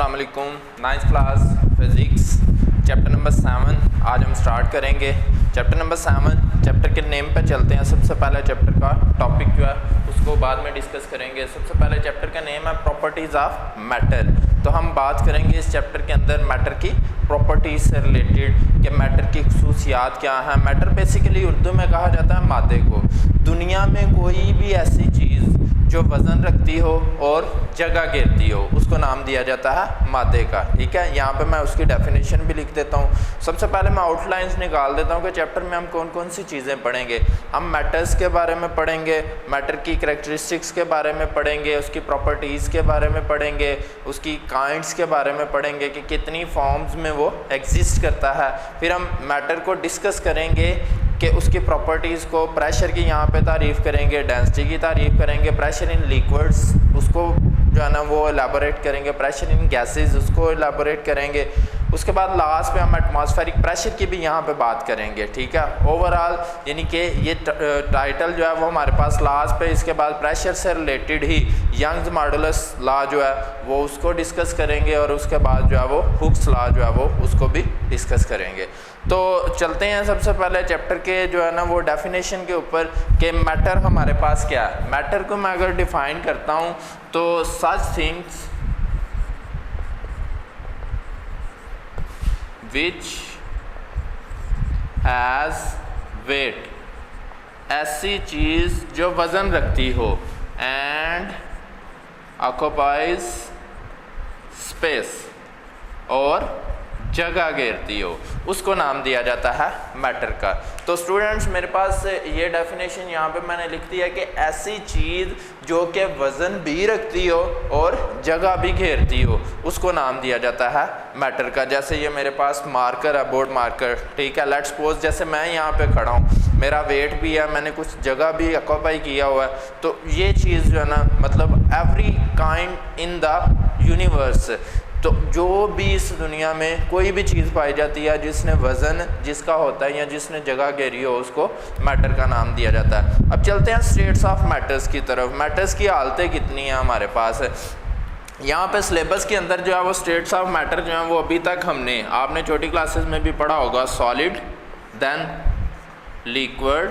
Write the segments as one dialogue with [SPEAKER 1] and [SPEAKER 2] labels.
[SPEAKER 1] अस्सलाम वालेकुम। 9th class physics chapter number 7 आज हम स्टार्ट करेंगे। चैप्टर नंबर 7 चैप्टर के नेम पे चलते हैं। सबसे पहला चैप्टर का टॉपिक जो है उसको बाद में डिस्कस करेंगे। सबसे पहले चैप्टर का नेम है प्रॉपर्टीज़ ऑफ मैटर। तो हम बात करेंगे इस चैप्टर के अंदर मैटर की प्रॉपर्टीज़ से रिलेटेड कि मैटर की खसूसियात क्या हैं। मैटर बेसिकली उर्दू में कहा जाता है मादे को। दुनिया में कोई भी ऐसी चीज़ जो वज़न रखती हो और जगह घेरती हो उसको नाम दिया जाता है मादे का। ठीक है, यहाँ पे मैं उसकी डेफिनेशन भी लिख देता हूँ। सबसे पहले मैं आउटलाइंस निकाल देता हूँ कि चैप्टर में हम कौन कौन सी चीज़ें पढ़ेंगे। हम मैटर्स के बारे में पढ़ेंगे, मैटर की करैक्टरिस्टिक्स के बारे में पढ़ेंगे, उसकी प्रॉपर्टीज़ के बारे में पढ़ेंगे, उसकी काइंड्स के बारे में पढ़ेंगे कि कितनी फॉर्म्स में वो एग्जिस्ट करता है। फिर हम मैटर को डिस्कस करेंगे कि उसकी प्रॉपर्टीज़ को, प्रेशर की यहाँ पे तारीफ़ करेंगे, डेंसिटी की तारीफ़ करेंगे, प्रेशर इन लिक्विड्स उसको जो है ना वो एलाबोरेट करेंगे, प्रेशर इन गैसेस उसको एलाबोरेट करेंगे। उसके बाद लास्ट पे हम एटमॉस्फेरिक प्रेशर की भी यहाँ पे बात करेंगे। ठीक है, ओवरऑल यानी कि ये टाइटल जो है वो हमारे पास लास्ट पे। इसके बाद प्रेशर से रिलेटेड ही यंग्स मॉडुलस लॉ जो है वो उसको डिस्कस करेंगे और उसके बाद जो है वो हुक्स लॉ जो है वो उसको भी डिस्कस करेंगे। तो चलते हैं सबसे पहले चैप्टर के जो है ना वो डेफिनेशन के ऊपर कि मैटर हमारे पास क्या है। मैटर को मैं अगर डिफाइन करता हूँ तो such things which has weight, ऐसी चीज़ जो वज़न रखती हो, and occupies space और जगह घेरती हो, उसको नाम दिया जाता है मैटर का। तो स्टूडेंट्स मेरे पास ये डेफिनेशन यहाँ पे मैंने लिख दिया कि ऐसी चीज़ जो कि वज़न भी रखती हो और जगह भी घेरती हो उसको नाम दिया जाता है मैटर का। जैसे ये मेरे पास मार्कर है, बोर्ड मार्कर। ठीक है, लेट्स सपोज जैसे मैं यहाँ पे खड़ा हूँ, मेरा वेट भी है, मैंने कुछ जगह भी ऑक्यूपाई किया हुआ है। तो ये चीज़ जो है ना मतलब every kind in the universe, तो जो भी इस दुनिया में कोई भी चीज़ पाई जाती है जिसने वज़न जिसका होता है या जिसने जगह घेरी हो उसको मैटर का नाम दिया जाता है। अब चलते हैं स्टेट्स ऑफ मैटर्स की तरफ। मैटर्स की हालतें कितनी हैं हमारे पास। यहाँ पे सिलेबस के अंदर जो है वो स्टेट्स ऑफ मैटर जो है वो अभी तक हमने आपने छोटी क्लासेस में भी पढ़ा होगा। Solid, then liquid,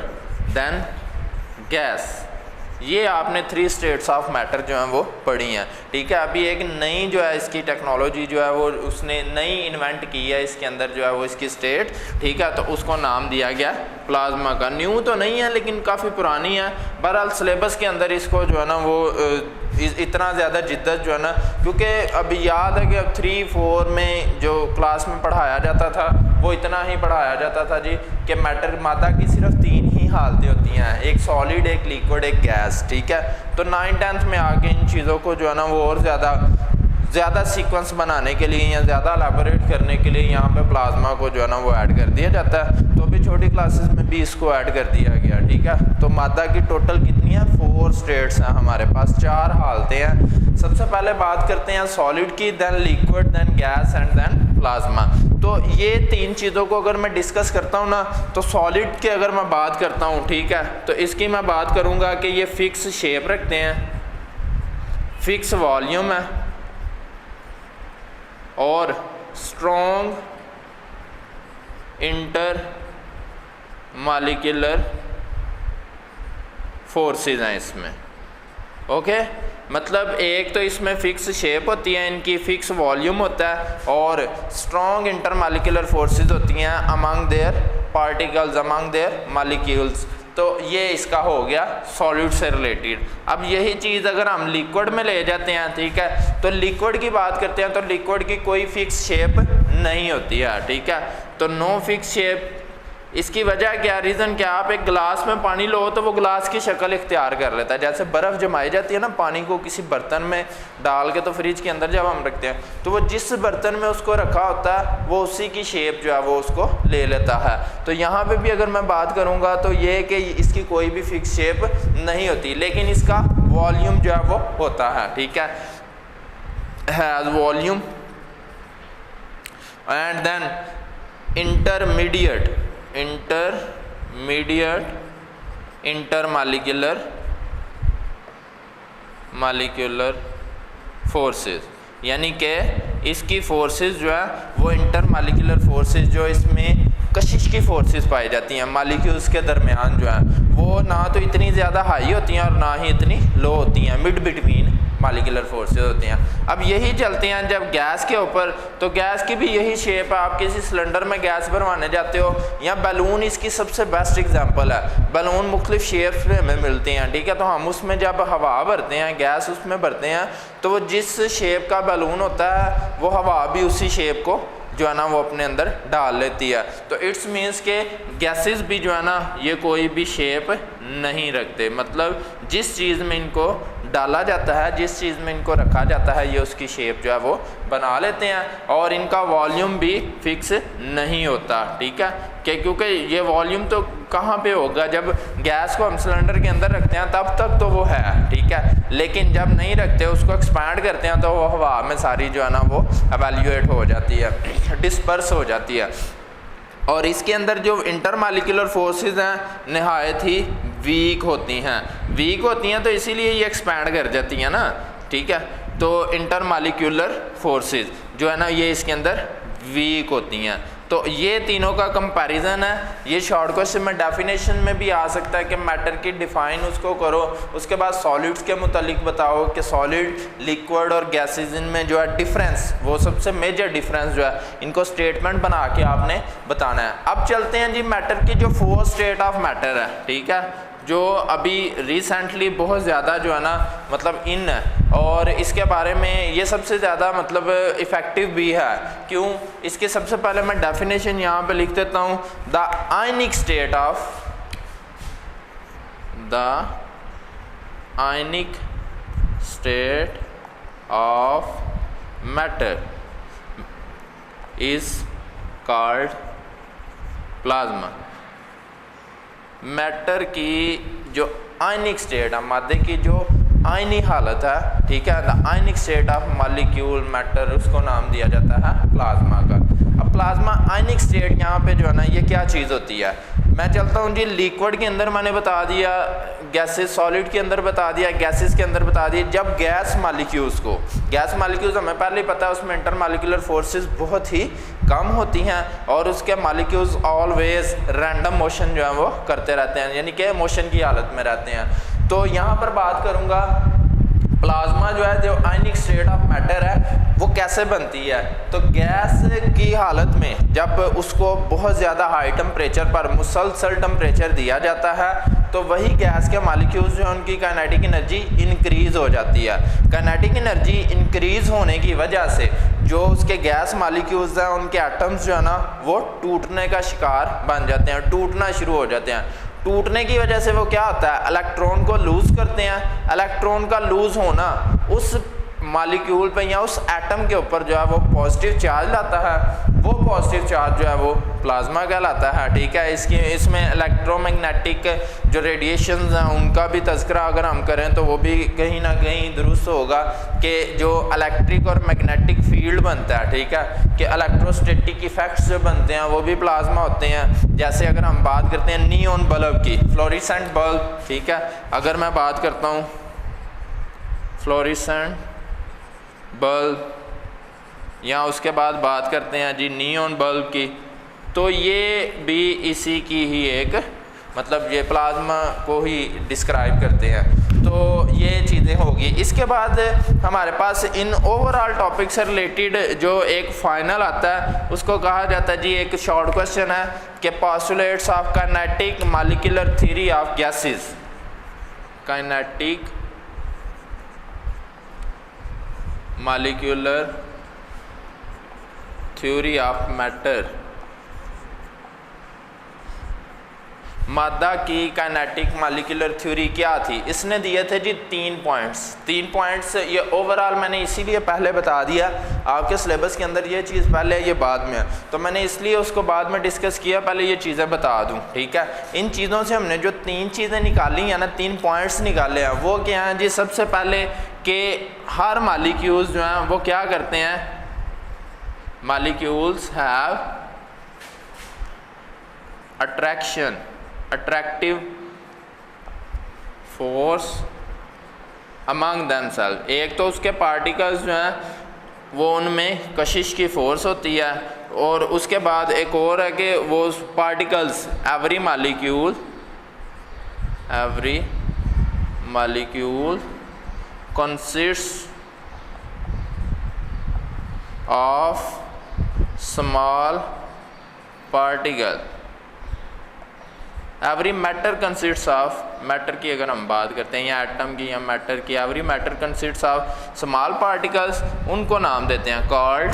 [SPEAKER 1] then gas, ये आपने 3 स्टेट्स ऑफ मैटर जो हैं वो पढ़ी हैं। ठीक है, अभी एक नई जो है इसकी टेक्नोलॉजी जो है वो उसने नई इन्वेंट की है इसके अंदर जो है वो इसकी स्टेट। ठीक है, तो उसको नाम दिया गया प्लाज्मा का। न्यू तो नहीं है लेकिन काफ़ी पुरानी है। बहरहाल सिलेबस के अंदर इसको जो है ना वो इतना ज़्यादा जिद्दत जो है ना, क्योंकि अभी याद है कि अब 3-4 में जो क्लास में पढ़ाया जाता था वो इतना ही पढ़ाया जाता था जी कि मैटर मादा की सिर्फ 3 ही हालतें होती हैं, एक सॉलिड, एक लिक्विड, एक गैस। ठीक है, तो 9th-10th में आके इन चीज़ों को जो है ना वो और ज़्यादा सीक्वेंस बनाने के लिए या ज़्यादा एलाबोरेट करने के लिए यहाँ पे प्लाज्मा को जो है ना वो ऐड कर दिया जाता है। तो अभी छोटी क्लासेस में भी इसको ऐड कर दिया गया। ठीक है, तो मादा की टोटल कितनी है, 4 स्टेट्स हैं हमारे पास, 4 हालतें हैं। सबसे पहले बात करते हैं सॉलिड की, then liquid, then gas and then plasma. तो ये 3 चीज़ों को अगर मैं डिस्कस करता हूँ ना, तो सॉलिड की अगर मैं बात करता हूँ, ठीक है, तो इसकी मैं बात करूँगा कि ये फिक्स शेप रखते हैं, फिक्स वॉल्यूम है और स्ट्रॉन्ग इंटर मॉलिक्यूलर फोर्सेस हैं इसमें। ओके, मतलब एक तो इसमें फिक्स शेप होती है, इनकी फिक्स वॉल्यूम होता है और स्ट्रॉन्ग इंटरमॉलिक्यूलर फोर्सेस होती हैं among their particles, among their molecules. तो ये इसका हो गया सॉलिड से रिलेटेड। अब यही चीज़ अगर हम लिक्विड में ले जाते हैं, ठीक है, तो लिक्विड की बात करते हैं तो लिक्विड की कोई फिक्स शेप नहीं होती है। ठीक है, तो नो फिक्स शेप। इसकी वजह क्या, रीज़न क्या, आप एक गिलास में पानी लो तो वो गिलास की शक्ल इख्तियार कर लेता है। जैसे बर्फ़ जमाई जाती है ना पानी को किसी बर्तन में डाल के, तो फ्रिज के अंदर जब हम रखते हैं तो वो जिस बर्तन में उसको रखा होता है वो उसी की शेप जो है वो उसको ले लेता है। तो यहाँ पे भी अगर मैं बात करूँगा तो ये कि इसकी कोई भी फिक्स शेप नहीं होती, लेकिन इसका वॉल्यूम जो है वो होता है। ठीक है, has volume and then intermediate intermolecular forces, यानी कि इसकी फोर्सेस जो है वो इंटर मालिक्यूलर फोर्सेस जो इसमें कशिश की फोर्सेस पाई जाती हैं मालिक्यूल्स के दरमियान जो है वो ना तो इतनी ज़्यादा हाई होती हैं और ना ही इतनी लो होती हैं, मिड बिटवीन मालिक्यूलर फोर्सेस होती हैं। अब यही चलते हैं जब गैस के ऊपर, तो गैस की भी यही शेप है। आप किसी सिलेंडर में गैस भरवाने जाते हो या बैलून इसकी सबसे बेस्ट एग्जांपल है। बैलून मुख्तलिफ शेप्स में हमें मिलते हैं, ठीक है। तो हम उसमें जब हवा भरते हैं, गैस उसमें भरते हैं, तो वो जिस शेप का बैलून होता है वो हवा भी उसी शेप को जो है ना वो अपने अंदर डाल लेती है। तो इट्स मीन्स के गैसेस भी जो है ना ये कोई भी शेप नहीं रखते, मतलब जिस चीज़ में इनको डाला जाता है, जिस चीज़ में इनको रखा जाता है, ये उसकी शेप जो है वो बना लेते हैं और इनका वॉल्यूम भी फिक्स नहीं होता, ठीक है। क्योंकि ये वॉल्यूम तो कहाँ पे होगा, जब गैस को हम सिलेंडर के अंदर रखते हैं तब तक तो वो है, ठीक है, लेकिन जब नहीं रखते उसको एक्सपैंड करते हैं तो वो हवा में सारी जो है ना वो एवेल्यूएट हो जाती है, डिस्पर्स हो जाती है। और इसके अंदर जो इंटर मालिक्यूलर फोर्सेस हैं नहायत ही वीक होती हैं तो इसीलिए ये एक्सपैंड कर जाती हैं ना, ठीक है। तो इंटर मालिक्यूलर फोर्सेस जो है ना ये इसके अंदर वीक होती हैं। तो ये तीनों का कंपैरिजन है। ये शॉर्ट क्वेश्चन में डेफिनेशन में भी आ सकता है कि मैटर की डिफाइन उसको करो, उसके बाद सॉलिड्स के मुतालिक बताओ कि सॉलिड, लिक्विड और गैसेज इनमें जो है डिफरेंस, वो सबसे मेजर डिफरेंस जो है इनको स्टेटमेंट बना के आपने बताना है। अब चलते हैं जी मैटर की जो फोर्थ स्टेट ऑफ मैटर है, ठीक है, जो अभी रिसेंटली बहुत ज़्यादा जो है ना मतलब इन है और इसके बारे में ये सबसे ज़्यादा मतलब इफ़ेक्टिव भी है। क्यों? इसके सबसे पहले मैं डेफिनेशन यहाँ पे लिख देता हूँ। The ionic state of matter is called plasma. Matter की जो आयनिक स्टेट है, मादे की जो आयनी हालत है, ठीक है, the ionic state of molecule matter, उसको नाम दिया जाता है प्लाज्मा का। अब प्लाज्मा आयनिक स्टेट यहाँ पे जो है ना ये क्या चीज़ होती है, मैं चलता हूँ जी। लिक्विड के अंदर मैंने बता दिया, गैसेस, सॉलिड के अंदर बता दिया, गैसेस के अंदर बता दिया। जब गैस मालिक्यूल्स हमें पहले ही पता है उसमें इंटर मालिक्यूलर फोर्सेस बहुत ही कम होती हैं और उसके मालिक्यूल्स ऑलवेज रैंडम मोशन जो है वो करते रहते हैं, यानी कि मोशन की हालत में रहते हैं। तो यहाँ पर बात करूँगा प्लाज्मा जो है, जो आयनिक स्टेट ऑफ मैटर है, वो कैसे बनती है। तो गैस की हालत में जब उसको बहुत ज़्यादा हाई टेम्परेचर पर मुसलसल टेम्परेचर दिया जाता है तो वही गैस के मालिक्यूल्स जो है उनकी काइनेटिक एनर्जी इंक्रीज़ हो जाती है। काइनेटिक एनर्जी इंक्रीज़ होने की वजह से जो उसके गैस मालिक्यूल्स हैं उनके एटम्स जो है ना वो टूटने का शिकार बन जाते हैं, टूटना शुरू हो जाते हैं। टूटने की वजह से वो क्या होता है, इलेक्ट्रॉन को लूज़ करते हैं। इलेक्ट्रॉन का लूज़ होना उस मालिक्यूल पे या उस एटम के ऊपर जो है वो पॉजिटिव चार्ज लाता है, वो पॉजिटिव चार्ज जो है वो प्लाज्मा कहलाता है, ठीक है। इसमें इलेक्ट्रोमैग्नेटिक जो रेडिएशंस हैं उनका भी तज़किरा अगर हम करें तो वो भी कहीं ना कहीं दुरुस्त होगा कि जो इलेक्ट्रिक और मैग्नेटिक फील्ड बनता है, ठीक है, कि इलेक्ट्रोस्टैटिक इफेक्ट्स जो बनते हैं वो भी प्लाज्मा होते हैं। जैसे अगर हम बात करते हैं नियॉन बल्ब की, फ्लोरेसेंट बल्ब, ठीक है, अगर मैं बात करता हूँ फ्लोरेसेंट बल्ब या उसके बाद बात करते हैं जी नियॉन बल्ब की, तो ये भी इसी की ही एक मतलब ये प्लाज्मा को ही डिस्क्राइब करते हैं। तो ये चीज़ें होगी। इसके बाद हमारे पास इन ओवरऑल टॉपिक से रिलेटेड जो एक फाइनल आता है उसको कहा जाता है जी, एक शॉर्ट क्वेश्चन है कि postulates of kinetic molecular theory of gases. Kinetic molecular theory of matter, मादा की काइनेटिक मॉलिक्यूलर थ्योरी क्या थी। इसने दिए थे जी 3 पॉइंट्स। ये ओवरऑल मैंने इसीलिए पहले बता दिया, आपके सिलेबस के अंदर ये चीज़ पहले ये बाद में है, तो मैंने इसलिए उसको बाद में डिस्कस किया, पहले ये चीज़ें बता दूं, ठीक है। इन चीज़ों से हमने जो 3 चीज़ें निकाली हैं ना, 3 पॉइंट्स निकाले हैं, वो क्या हैं जी। सबसे पहले कि हर मॉलिक्यूल्स जो हैं वो क्या करते हैं, molecules have attractive force among themself. एक तो उसके पार्टिकल्स जो हैं वो उनमें कशिश की फ़ोर्स होती है। और उसके बाद एक और है कि वो particles every molecule consists of small particle. Every matter consists of, matter की अगर हम बात करते हैं या एटम की या मैटर की, every matter consists of small particles, उनको नाम देते हैं कॉल्ड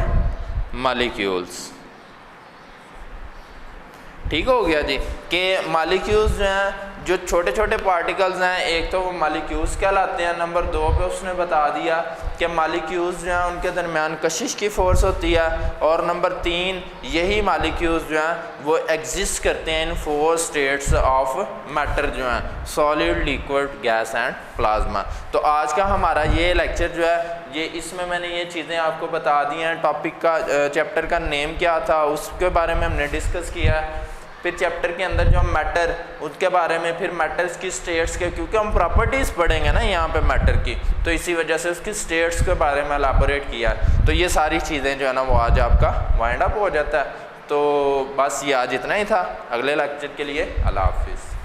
[SPEAKER 1] मॉलिक्यूल्स। ठीक हो गया जी कि मॉलिक्यूल्स जो हैं, जो छोटे छोटे पार्टिकल्स हैं, एक तो वो मॉलिक्यूल्स कहलाते हैं। नंबर 2 पे उसने बता दिया कि मॉलिक्यूल्स जो हैं उनके दरमियान कशिश की फ़ोर्स होती है। और नंबर 3, यही मॉलिक्यूल्स जो हैं वो एग्जिस्ट करते हैं इन 4 स्टेट्स ऑफ मैटर जो हैं, solid, liquid, gas and plasma. तो आज का हमारा ये लेक्चर जो है, ये इसमें मैंने ये चीज़ें आपको बता दी हैं। टॉपिक का, चैप्टर का नेम क्या था उसके बारे में हमने डिस्कस किया। फिर चैप्टर के अंदर जो हम मैटर, उसके बारे में, फिर मैटर्स की स्टेट्स के, क्योंकि हम प्रॉपर्टीज़ पढ़ेंगे ना यहाँ पे मैटर की, तो इसी वजह से उसकी स्टेट्स के बारे में एलैबोरेट किया। तो ये सारी चीज़ें जो है ना वो आज आपका वाइंड अप हो जाता है। तो बस ये आज इतना ही था। अगले लेक्चर के लिए अल्लाह हाफिज़।